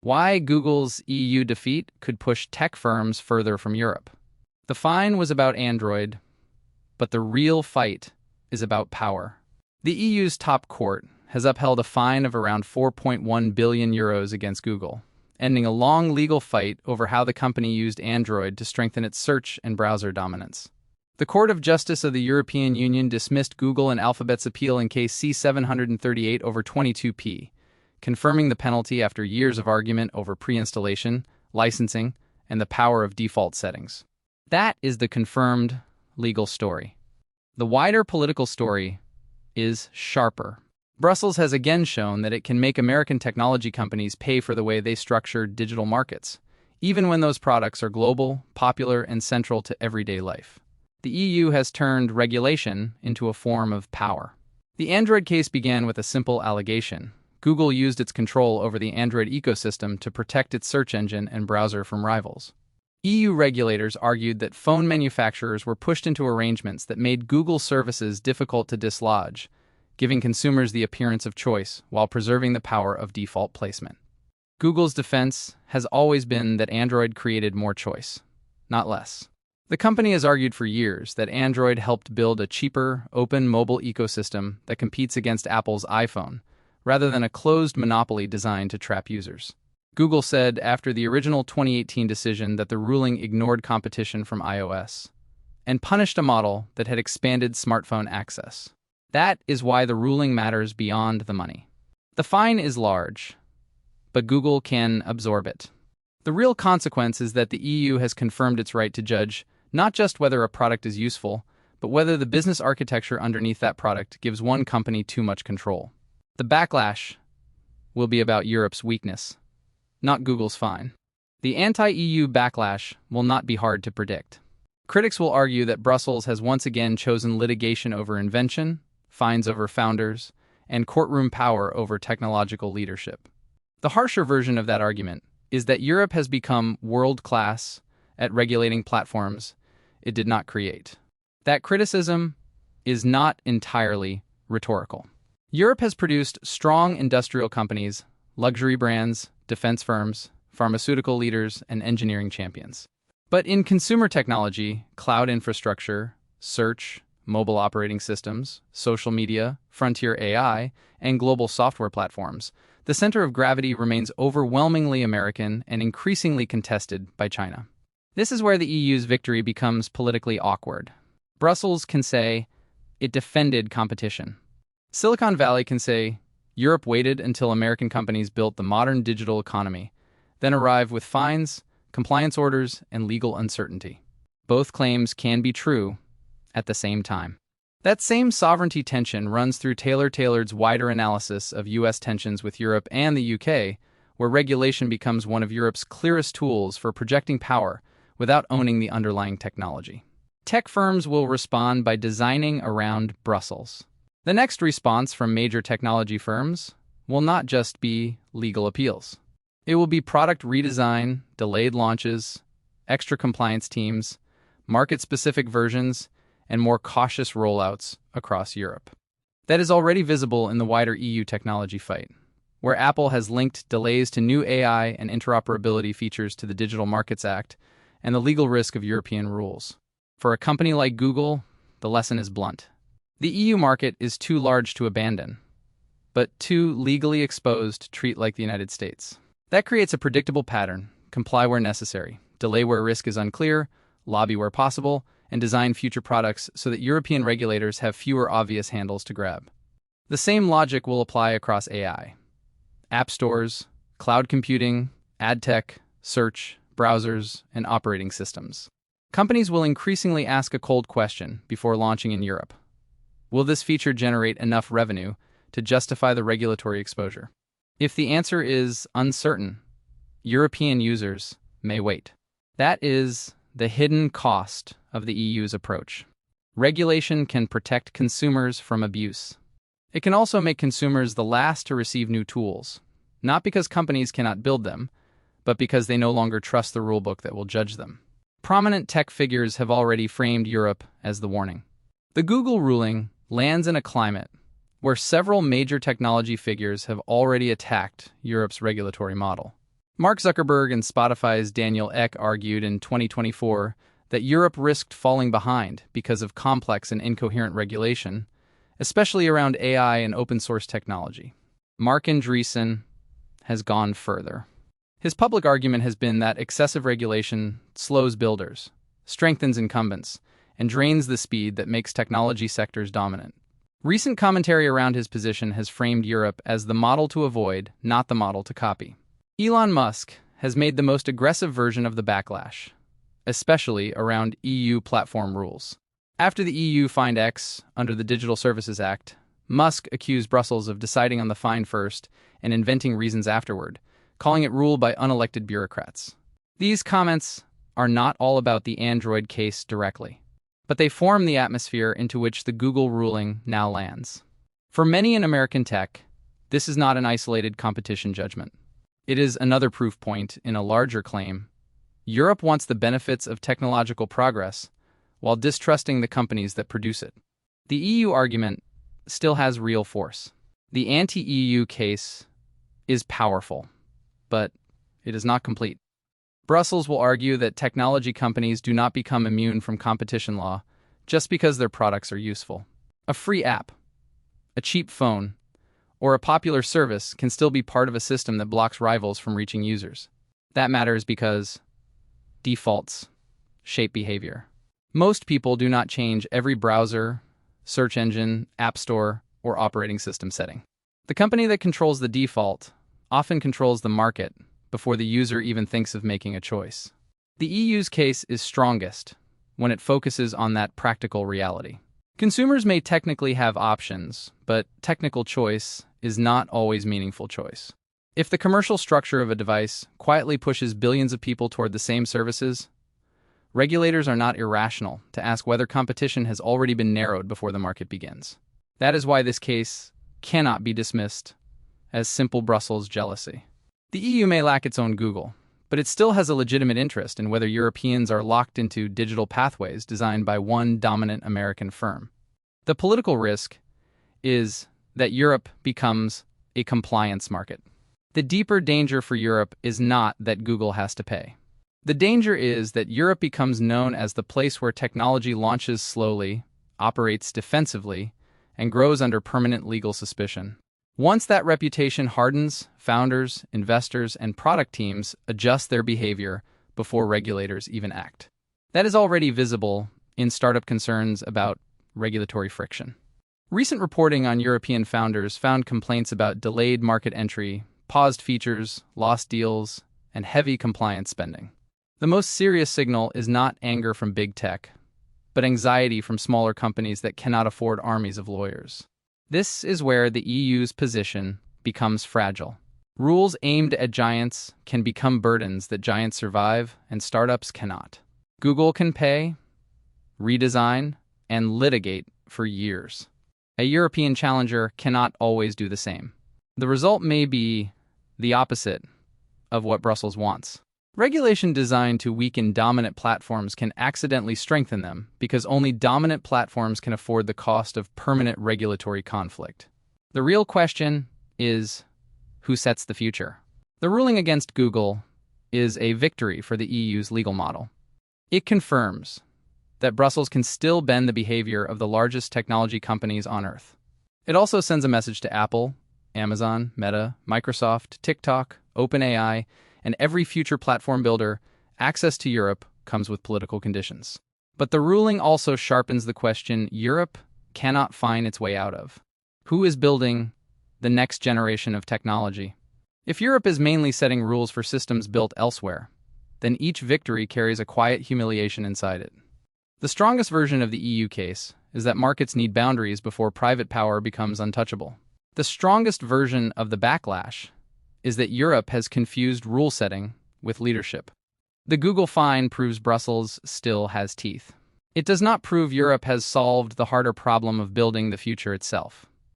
Why Google's EU defeat could push tech firms further from Europe. The fine was about Android, but the real fight is about power. The EU's top court has upheld a fine of around 4.1 billion euros against Google, ending a long legal fight over how the company used Android to strengthen its search and browser dominance. The Court of Justice of the European Union dismissed Google and Alphabet's appeal in case C-738 over 22p, confirming the penalty after years of argument over pre-installation, licensing, and the power of default settings. That is the confirmed legal story. The wider political story is sharper. Brussels has again shown that it can make American technology companies pay for the way they structure digital markets, even when those products are global, popular, and central to everyday life. The EU has turned regulation into a form of power. The Android case began with a simple allegation. Google used its control over the Android ecosystem to protect its search engine and browser from rivals. EU regulators argued that phone manufacturers were pushed into arrangements that made Google services difficult to dislodge, giving consumers the appearance of choice while preserving the power of default placement. Google's defense has always been that Android created more choice, not less. The company has argued for years that Android helped build a cheaper, open mobile ecosystem that competes against Apple's iPhone, rather than a closed monopoly designed to trap users. Google said after the original 2018 decision that the ruling ignored competition from iOS and punished a model that had expanded smartphone access. That is why the ruling matters beyond the money. The fine is large, but Google can absorb it. The real consequence is that the EU has confirmed its right to judge not just whether a product is useful, but whether the business architecture underneath that product gives one company too much control. The backlash will be about Europe's weakness, not Google's fine. The anti-EU backlash will not be hard to predict. Critics will argue that Brussels has once again chosen litigation over invention, fines over founders, and courtroom power over technological leadership. The harsher version of that argument is that Europe has become world-class at regulating platforms it did not create. That criticism is not entirely rhetorical. Europe has produced strong industrial companies, luxury brands, defense firms, pharmaceutical leaders, and engineering champions. But in consumer technology, cloud infrastructure, search, mobile operating systems, social media, frontier AI, and global software platforms, the center of gravity remains overwhelmingly American and increasingly contested by China. This is where the EU's victory becomes politically awkward. Brussels can say it defended competition. Silicon Valley can say Europe waited until American companies built the modern digital economy, then arrived with fines, compliance orders, and legal uncertainty. Both claims can be true at the same time. That same sovereignty tension runs through Taylor's wider analysis of U.S. tensions with Europe and the UK, where regulation becomes one of Europe's clearest tools for projecting power without owning the underlying technology. Tech firms will respond by designing around Brussels. The next response from major technology firms will not just be legal appeals. It will be product redesign, delayed launches, extra compliance teams, market-specific versions, and more cautious rollouts across Europe. That is already visible in the wider EU technology fight, where Apple has linked delays to new AI and interoperability features to the Digital Markets Act and the legal risk of European rules. For a company like Google, the lesson is blunt. The EU market is too large to abandon, but too legally exposed to treat like the United States. That creates a predictable pattern: comply where necessary, delay where risk is unclear, lobby where possible, and design future products so that European regulators have fewer obvious handles to grab. The same logic will apply across AI. App stores, cloud computing, ad tech, search, browsers, and operating systems. Companies will increasingly ask a cold question before launching in Europe. Will this feature generate enough revenue to justify the regulatory exposure? If the answer is uncertain, European users may wait. That is the hidden cost of the EU's approach. Regulation can protect consumers from abuse. It can also make consumers the last to receive new tools, not because companies cannot build them, but because they no longer trust the rulebook that will judge them. Prominent tech figures have already framed Europe as the warning. The Google ruling lands in a climate where several major technology figures have already attacked Europe's regulatory model. Mark Zuckerberg and Spotify's Daniel Ek argued in 2024 that Europe risked falling behind because of complex and incoherent regulation, especially around AI and open-source technology. Mark Andreessen has gone further. His public argument has been that excessive regulation slows builders, strengthens incumbents, and drains the speed that makes technology sectors dominant. Recent commentary around his position has framed Europe as the model to avoid, not the model to copy. Elon Musk has made the most aggressive version of the backlash, especially around EU platform rules. After the EU fined X under the Digital Services Act, Musk accused Brussels of deciding on the fine first and inventing reasons afterward, calling it rule by unelected bureaucrats. These comments are not all about the Android case directly, but they form the atmosphere into which the Google ruling now lands. For many in American tech, this is not an isolated competition judgment. It is another proof point in a larger claim. Europe wants the benefits of technological progress while distrusting the companies that produce it. The EU argument still has real force. The anti-EU case is powerful, but it is not complete. Brussels will argue that technology companies do not become immune from competition law just because their products are useful. A free app, a cheap phone, or a popular service can still be part of a system that blocks rivals from reaching users. That matters because defaults shape behavior. Most people do not change every browser, search engine, app store, or operating system setting. The company that controls the default often controls the market before the user even thinks of making a choice. The EU's case is strongest when it focuses on that practical reality. Consumers may technically have options, but technical choice is not always meaningful choice. If the commercial structure of a device quietly pushes billions of people toward the same services, regulators are not irrational to ask whether competition has already been narrowed before the market begins. That is why this case cannot be dismissed as simple Brussels jealousy. The EU may lack its own Google, but it still has a legitimate interest in whether Europeans are locked into digital pathways designed by one dominant American firm. The political risk is that Europe becomes a compliance market. The deeper danger for Europe is not that Google has to pay. The danger is that Europe becomes known as the place where technology launches slowly, operates defensively, and grows under permanent legal suspicion. Once that reputation hardens, founders, investors, and product teams adjust their behavior before regulators even act. That is already visible in startup concerns about regulatory friction. Recent reporting on European founders found complaints about delayed market entry, paused features, lost deals, and heavy compliance spending. The most serious signal is not anger from big tech, but anxiety from smaller companies that cannot afford armies of lawyers. This is where the EU's position becomes fragile. Rules aimed at giants can become burdens that giants survive and startups cannot. Google can pay, redesign, and litigate for years. A European challenger cannot always do the same. The result may be the opposite of what Brussels wants. Regulation designed to weaken dominant platforms can accidentally strengthen them because only dominant platforms can afford the cost of permanent regulatory conflict. The real question is, who sets the future? The ruling against Google is a victory for the EU's legal model. It confirms that Brussels can still bend the behavior of the largest technology companies on Earth. It also sends a message to Apple, Amazon, Meta, Microsoft, TikTok, OpenAI, and every future platform builder. Access to Europe comes with political conditions. But the ruling also sharpens the question Europe cannot find its way out of. Who is building the next generation of technology? If Europe is mainly setting rules for systems built elsewhere, then each victory carries a quiet humiliation inside it. The strongest version of the EU case is that markets need boundaries before private power becomes untouchable. The strongest version of the backlash is that Europe has confused rule setting with leadership. The Google fine proves Brussels still has teeth. It does not prove Europe has solved the harder problem of building the future itself.